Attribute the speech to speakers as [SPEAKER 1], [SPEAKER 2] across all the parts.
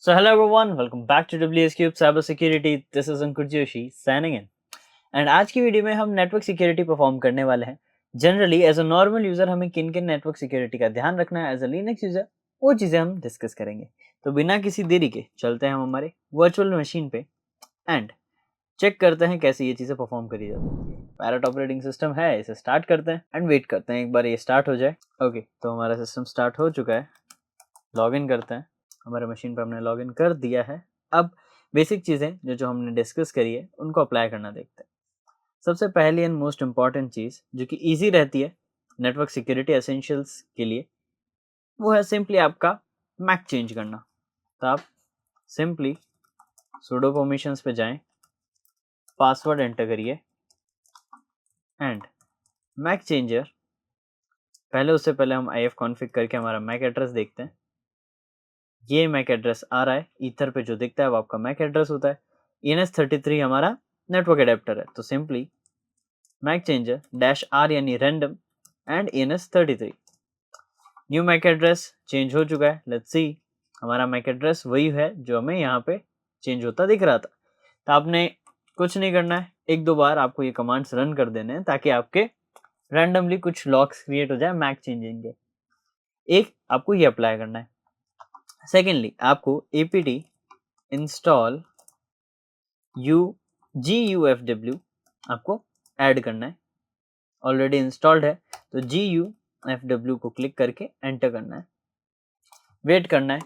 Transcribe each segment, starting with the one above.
[SPEAKER 1] So hello everyone, welcome back to WS Cube Cyber Security. This is Ankur Joshi signing in. And आज की video में हम network security perform करने वाले हैं. Generally as a normal user हमें किन किन नेटवर्क सिक्योरिटी का ध्यान रखना है एज अ लिनक्स यूजर, वो चीज़ें हम डिस्कस करेंगे. तो बिना किसी देरी के चलते हैं हम हमारे वर्चुअल मशीन पे एंड चेक करते हैं कैसे ये चीज़ें परफॉर्म करी जाती है. पैरेट ऑपरेटिंग सिस्टम है, इसे स्टार्ट करते हैं एंड वेट करते हैं एक बार ये स्टार्ट हो जाए. ओके, तो हमारा सिस्टम स्टार्ट हो चुका है. लॉग इन करते हैं. हमारे मशीन पर हमने लॉगिन कर दिया है. अब बेसिक चीज़ें जो हमने डिस्कस करी है उनको अप्लाई करना देखते हैं. सबसे पहली एंड मोस्ट इम्पॉर्टेंट चीज़ जो कि ईजी रहती है नेटवर्क सिक्योरिटी एसेंशियल्स के लिए, वो है सिंपली आपका मैक चेंज करना. तो आप सिंपली सुडो परमिशंस पे जाएं, पासवर्ड एंटर करिए एंड मैक चेंजर. पहले उससे पहले हम IF कॉन्फ़िग करके हमारा मैक एड्रेस देखते हैं. ये मैक एड्रेस आ रहा है, ईथर पे जो दिखता है वो आपका मैक एड्रेस होता है. ENS33 हमारा नेटवर्क एडेप्टर है. तो सिंपली मैक चेंजर -r यानी random and ENS33. New MAC address change हो चुका है. लेट्स सी, हमारा मैक एड्रेस वही है जो हमें यहाँ पे चेंज होता दिख रहा था. तो आपने कुछ नहीं करना है, एक दो बार आपको ये कमांड्स रन कर देने हैं ताकि आपके रैंडमली कुछ लॉक्स क्रिएट हो जाए मैक चेंजिंग के. एक आपको ये अप्लाई करना है. सेकेंडली आपको apt इंस्टॉल gufw आपको ऐड करना है. ऑलरेडी इंस्टॉल्ड है तो gufw को क्लिक करके एंटर करना है. वेट करना है.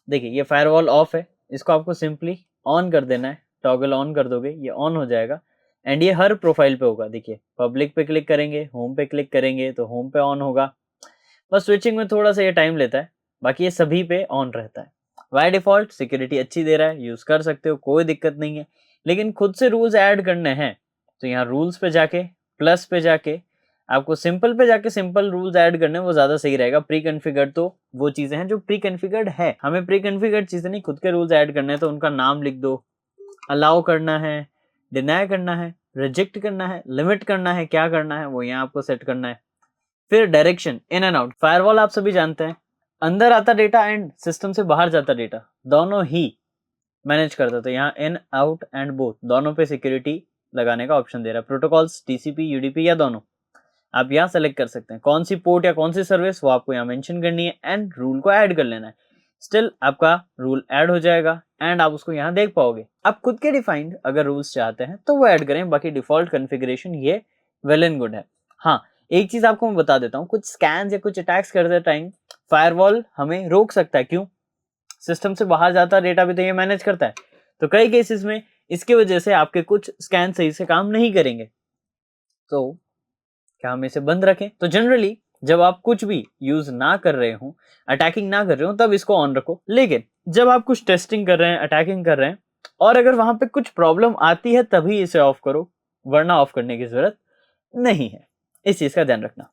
[SPEAKER 1] देखिए ये फायरवॉल ऑफ है, इसको आपको सिंपली ऑन कर देना है. टॉगल ऑन कर दोगे ये ऑन हो जाएगा एंड ये हर प्रोफाइल पे होगा. देखिए पब्लिक पे क्लिक करेंगे, होम पे क्लिक करेंगे तो होम पे ऑन होगा. बस स्विचिंग में थोड़ा सा ये टाइम लेता है, बाकी ये सभी पे ऑन रहता है. बाय डिफॉल्ट सिक्योरिटी अच्छी दे रहा है, यूज कर सकते हो, कोई दिक्कत नहीं है. लेकिन खुद से रूल्स ऐड करने हैं तो यहाँ रूल्स पे जाके प्लस पे जाके आपको सिंपल पे जाके सिंपल रूल्स ऐड करने, वो ज्यादा सही रहेगा. प्री कॉन्फ़िगर्ड तो वो चीजें हैं जो प्री कॉन्फ़िगर्ड है, हमें प्री कॉन्फ़िगर्ड चीजें नहीं, खुद के रूल्स ऐड करने हैं. तो उनका नाम लिख दो, अलाउ करना है, डिनाई करना है, रिजेक्ट करना है, लिमिट करना है, क्या करना है वो यहाँ आपको सेट करना है. फिर direction in and out. Firewall आप सभी जानते हैं, अंदर आता डेटा एंड सिस्टम से बाहर जाता डेटा दोनों ही मैनेज करता. तो यहाँ इन आउट एंड बोथ दोनों पे सिक्योरिटी लगाने का ऑप्शन दे रहा है. प्रोटोकॉल्स TCP UDP या दोनों आप यहाँ सेलेक्ट कर सकते हैं. कौन सी पोर्ट या कौन सी सर्विस वो आपको यहाँ मेंशन करनी है एंड रूल को ऐड कर लेना है. स्टिल आपका रूल ऐड हो जाएगा एंड आप उसको यहाँ देख पाओगे. आप खुद के डिफाइंड अगर रूल्स चाहते हैं तो वो ऐड करें, बाकी डिफॉल्ट कॉन्फ़िगरेशन ये वेल एंड गुड है. हाँ, एक चीज आपको मैं बता देता हूँ, कुछ स्कैन्स या कुछ अटैक्स करते टाइम फायरवॉल हमें रोक सकता है. क्यों? सिस्टम से बाहर जाता डेटा भी तो ये मैनेज करता है. तो कई केसेस में इसकी वजह से आपके कुछ स्कैन सही से काम नहीं करेंगे. तो क्या हम इसे बंद रखें? तो जनरली जब आप कुछ भी यूज ना कर रहे हो, अटैकिंग ना कर रहे हो, तब इसको ऑन रखो. लेकिन जब आप कुछ टेस्टिंग कर रहे हैं, अटैकिंग कर रहे हैं और अगर वहां पे कुछ प्रॉब्लम आती है तभी इसे ऑफ करो, वरना ऑफ करने की जरूरत नहीं है. इस चीज का ध्यान रखना.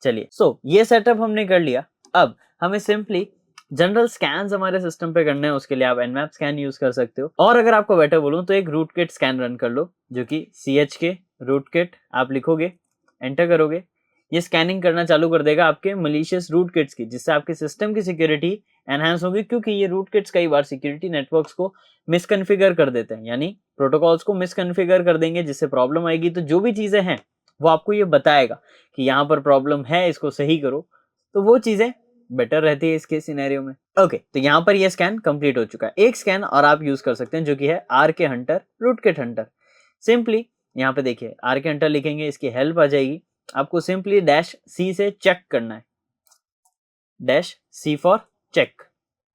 [SPEAKER 1] चलिए, ये सेटअप हमने कर लिया. अब हमें सिंपली जनरल स्कैन्स हमारे सिस्टम पे करने हैं. उसके लिए आप nmap स्कैन यूज कर सकते हो, और अगर आपको बेटर बोलूं तो एक रूटकिट स्कैन रन कर लो, जो कि CHK रूटकिट आप लिखोगे, एंटर करोगे, ये स्कैनिंग करना चालू कर देगा आपके मलिशियस रूटकिट्स की, जिससे आपके सिस्टम की सिक्योरिटी एनहांस होगी. क्योंकि ये रूटकिट्स कई बार सिक्योरिटी नेटवर्क्स को मिसकॉन्फ़िगर कर देते हैं, यानी प्रोटोकॉल्स को मिसकॉन्फ़िगर कर देंगे, जिससे प्रॉब्लम आएगी. तो जो भी चीजें हैं वो आपको ये बताएगा कि यहाँ पर प्रॉब्लम है, इसको सही करो. तो वो चीजें बेटर रहती है इसके सिनेरियो में. ओके, तो यहाँ पर ये स्कैन कंप्लीट हो चुका है. एक स्कैन और आप यूज कर सकते हैं जो कि है RK Hunter rootkit Hunter. Simply यहाँ पे देखिए RK हंटर लिखेंगे, इसकी हेल्प आ जाएगी. आपको सिंपली -C से चेक करना है, -C फॉर चेक.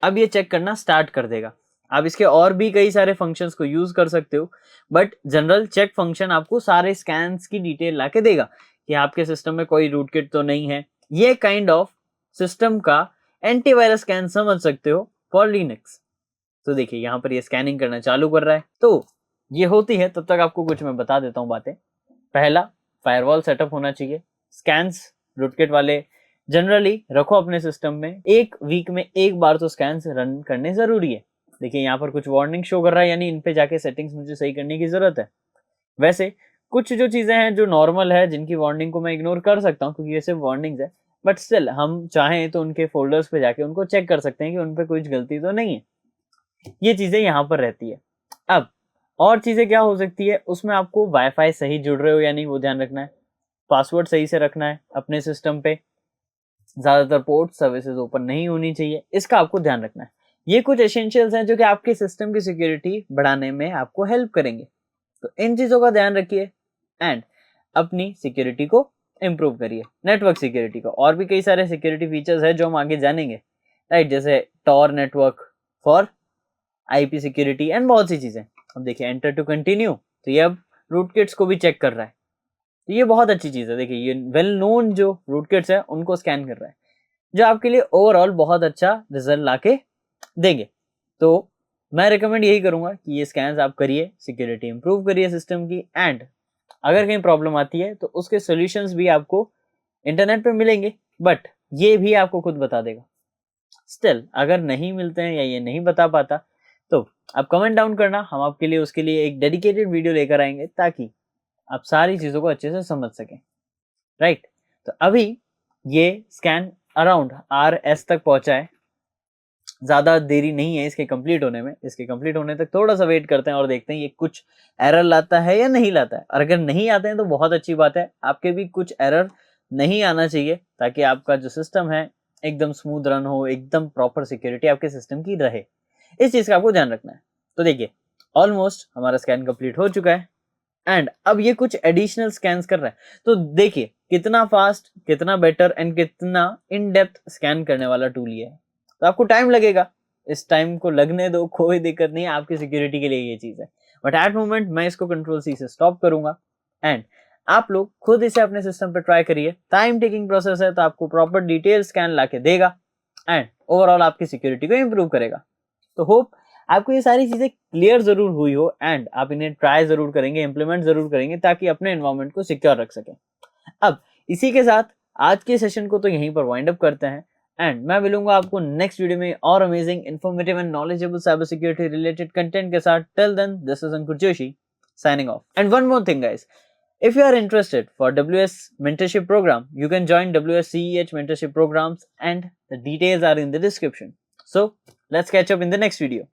[SPEAKER 1] अब ये चेक करना स्टार्ट कर देगा. आप इसके और भी कई सारे फंक्शंस को यूज कर सकते हो, बट जनरल चेक फंक्शन आपको सारे स्कैन्स की डिटेल लाके देगा कि आपके सिस्टम में कोई रूटकिट तो नहीं है. ये काइंड ऑफ सिस्टम का एंटीवायरस स्कैन समझ सकते हो फॉर लिनक्स. तो देखिए यहाँ पर ये स्कैनिंग करना चालू कर रहा है. तो ये होती है, तब तक आपको कुछ मैं बता देता हूँ बातें. पहला, फायरवॉल सेटअप होना चाहिए. स्कैन्स रूटकिट वाले जनरली रखो अपने सिस्टम में. एक वीक में एक बार तो स्कैन्स रन करने जरूरी है. देखिए यहाँ पर कुछ वार्निंग शो कर रहा है, यानी इन पे जाके सेटिंग्स मुझे सही करने की जरूरत है. वैसे कुछ जो चीजें हैं जो नॉर्मल है, जिनकी वार्निंग को मैं इग्नोर कर सकता हूँ क्योंकि ये सिर्फ वार्निंग्स है, बट स्टिल हम चाहें तो उनके फोल्डर्स पे जाके उनको चेक कर सकते हैं कि उन पे कुछ गलती तो नहीं है. ये चीजें यहाँ पर रहती है। अब और चीजें क्या हो सकती है, उसमें आपको वाईफाई सही जुड़ रहे हो या नहीं वो ध्यान रखना है, पासवर्ड सही से रखना है अपने सिस्टम पे, ज्यादातर पोर्ट सर्विसेज ओपन नहीं होनी चाहिए, इसका आपको ध्यान रखना है। ये कुछ एसेंशियल्स हैं जो कि आपके सिस्टम की सिक्योरिटी बढ़ाने में आपको हेल्प करेंगे। तो इन चीजों का ध्यान रखिए एंड अपनी सिक्योरिटी को इम्प्रूव करिए, नेटवर्क सिक्योरिटी को। और भी कई सारे सिक्योरिटी फीचर्स है जो हम आगे जानेंगे, राइट, जैसे Tor network for IP security and बहुत सी चीजें। अब देखिए एंटर टू कंटिन्यू, तो ये अब रूटकिट्स को भी चेक कर रहा है, तो ये बहुत अच्छी चीज है। देखिए ये वेल नोन जो रूटकिट्स है उनको स्कैन कर रहा है, जो आपके लिए ओवरऑल बहुत अच्छा रिजल्ट लाके देंगे। तो मैं रिकमेंड यही करूंगा कि ये स्कैन्स आप करिए, सिक्योरिटी इंप्रूव करिए सिस्टम की, एंड अगर कहीं प्रॉब्लम आती है तो उसके सॉल्यूशंस भी आपको इंटरनेट पे मिलेंगे, बट ये भी आपको खुद बता देगा। स्टिल अगर नहीं मिलते हैं या ये नहीं बता पाता तो आप कमेंट डाउन करना, हम आपके लिए उसके लिए एक डेडिकेटेड वीडियो लेकर आएंगे ताकि आप सारी चीजों को अच्छे से समझ सकें, राइट। तो अभी ये स्कैन अराउंड RS तक पहुंचा है, ज्यादा देरी नहीं है इसके कंप्लीट होने में। इसके कंप्लीट होने तक थोड़ा सा वेट करते हैं और देखते हैं ये कुछ एरर लाता है या नहीं लाता है। और अगर नहीं आते हैं तो बहुत अच्छी बात है, आपके भी कुछ एरर नहीं आना चाहिए ताकि आपका जो सिस्टम है एकदम स्मूथ रन हो, एकदम प्रॉपर सिक्योरिटी आपके सिस्टम की रहे। इस चीज का आपको ध्यान रखना है। तो देखिए ऑलमोस्ट हमारा स्कैन कंप्लीट हो चुका है एंड अब ये कुछ एडिशनल स्कैन्स कर रहा है। तो देखिए कितना फास्ट, कितना बेटर एंड कितना इन डेप्थ स्कैन करने वाला टूल ये है। तो आपको टाइम लगेगा, इस टाइम को लगने दो, कोई दिक्कत नहीं है, आपकी सिक्योरिटी के लिए ये चीज है। बट एट मोमेंट मैं इसको कंट्रोल C से स्टॉप करूंगा एंड आप लोग खुद इसे अपने सिस्टम पे ट्राई करिए। टाइम टेकिंग प्रोसेस है तो आपको प्रॉपर डिटेल स्कैन लाके देगा एंड ओवरऑल आपकी सिक्योरिटी को इंप्रूव करेगा। तो होप आपको ये सारी चीजें क्लियर जरूर हुई हो एंड आप इन्हें ट्राई जरूर करेंगे, इंप्लीमेंट जरूर करेंगे ताकि अपने एनवायरनमेंट को सिक्योर रख सकें। अब इसी के साथ आज के सेशन को तो यहीं पर वाइंड अप करते हैं एंड मैं मिलूंगा आपको नेक्स्ट वीडियो में और amazing, informative and knowledgeable cyber security related content के साथ। Till then this is Ankur Joshi signing off. And one more thing guys, if you are interested for WS mentorship program, you can join WS CEH mentorship programs and the details are in the description. So let's catch up in the next video.